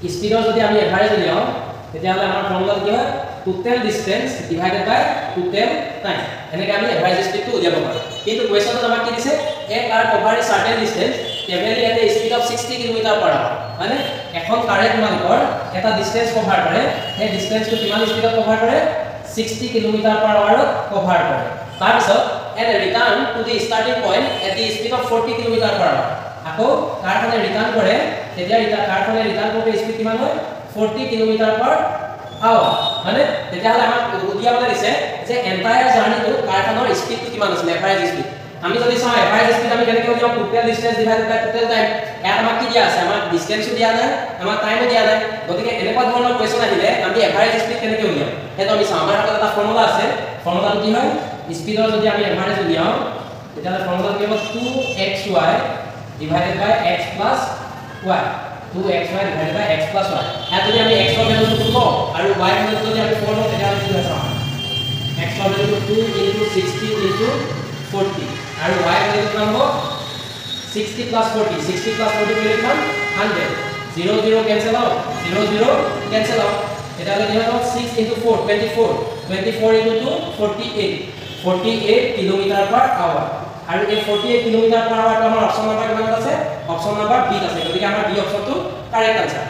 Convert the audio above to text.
স্পিডৰ যদি আমি এভাৰেজ উলিয়াও তেতিয়াহ'লে আমাৰ ফৰ্মুলা কি হয় টোটেল ডিসটেন্স ডিভাইডেড বাই টোটেল টাইম এনেকৈ আমি এভাৰেজ স্পিডটো উলিয়াব পাৰোঁ কিন্তু কুৱেশ্যনটোত আমাক কি দিছে a car cover a certain distance travelling at a speed of 60 kilometre per hour মানে এখন কাৰে তোমালোকৰ এটা ডিসটেন্স কভাৰ কৰে সেই ডিসটেন্সটো কিমান স্পীডত কভাৰ কৰে 60 কিলোমিটাৰ/আৱাৰত কভাৰ কৰে তাৰপিছত at return to the starting point at the speed of 40 কিলোমিটাৰ/আৱাৰ আকৌ কাৰখনে ৰিটাৰ্ণ কৰে তেতিয়া কাৰখনে ৰিটাৰ্ণ কৰোতে স্পীড কিমান হয় 40 কিলোমিটাৰ/আৱাৰ মানে তেতিয়াহ'লে আমাক উলিয়াবলৈ দিছে যে এন্টায়াৰ জাৰ্নিটো কাৰখনৰ স্পীডটো কিমান আছিল এভাৰেজ স্পীড আমি যদি চাওঁ এভাৰেজ স্পীড আমি কেনেকৈ উলিয়াম টোটেল ডিসটেন্স ডিভাইডেড বাই টোটেল টাইম ইয়াত আমাক কি দিয়া আছে আমাক ডিসটেন্সও দিয়া নাই আমাক টাইমও দিয়া নাই গতিকে এনেকুৱা ধৰণৰ কোৱেশ্যন আহিলে আমি এভাৰেজ স্পীড কেনেকৈ উলিয়াম সেইটো আমি চাওঁ আমাৰ হাতত এটা ফৰ্মুলা আছে ফৰ্মুলাটো কি হয় স্পীডৰ যদি আমি এভাৰেজ উলিয়াও তেতিয়াহ'লে ফৰ্মুলা কি হ'ব 2xy divided by x plus y 2xy divided by x plus y ইয়াত যদি আমি x ৰ ভ্যালুটো 2 লওঁ আৰু y ৰ ভ্যালুটো যদি আমি 4 লওঁ তেতিয়াহ'লে কি হয় চাওঁ x ৰ ভ্যালুটো 2 into 60 into 40 আৰু y ৰ ভ্যালুটো কিমান হ'ব 60 plus 40 60 plus 40 কৰিলে কিমান 100 0 0 কেনসেল আউট 0 0 কেনসেল আউট তেতিয়াহ'লে কি হ'ব 6 into 4 24 24 into 2 48 কিলোমিটাৰ/আৱাৰ আৰু এই 48 কিলোমিটাৰ/আৱাৰ আমাৰ অপচন নম্বৰ কিমান আছে অপচন নম্বৰ বি আছে গতিকে আমাৰ বি অপচনটো কাৰেক্ট আনসাৰ